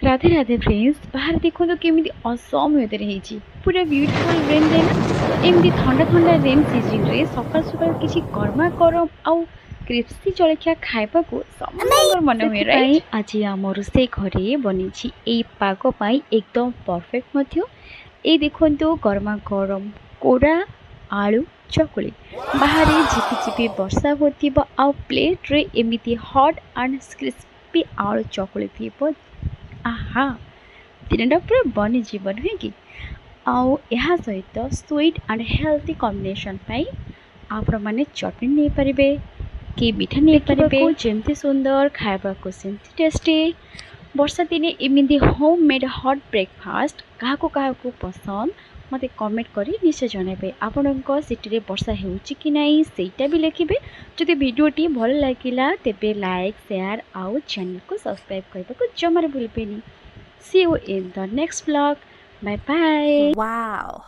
Radhe Radhe friends बाहर देखो तो केमी असम वेदर है पूरा ब्यूटीफुल रेन डे ना तो एमती ठंडा ठंडा रेन सीजन रे सकाल सकाल किसी गर्मा गरम आउ क्रिस्पी जलखिया खाइबा को समस्त मन हुए राइट आज आम रोसे घरे बनी ए पाग पाई एकदम परफेक्ट मध्य ए देखो गर्मा गरम कोड़ा आलू चकुली बाहर झिपी वर्षा होती आउ प्लेट रे एमती हट एंड क्रिस्पी आलू चकुली थी आहा दिनटा पूरा बनीजीव नुहे कि आउ यह सहित स्वीट एंड हेल्थी कॉम्बिनेशन पाई आपण माने चटनी नहीं पारिबे कि मिठा नहीं पारिबे जेमती सुंदर खाइबा को सेमती टेस्टी वर्षा दिने एमती होम मेड हॉट ब्रेकफास्ट काहाको पसंद मते कमेंट करी निश्चय जनइबे आपणक सिटी वर्षा हेउची कि नहीं सेटा भी लिखिबे जदि वीडियोटी भल लागिला तेबे लाइक शेयर आउ चैनल को सब्सक्राइब करबा को जमार भूलबेनी see you in the next vlog bye bye Wow.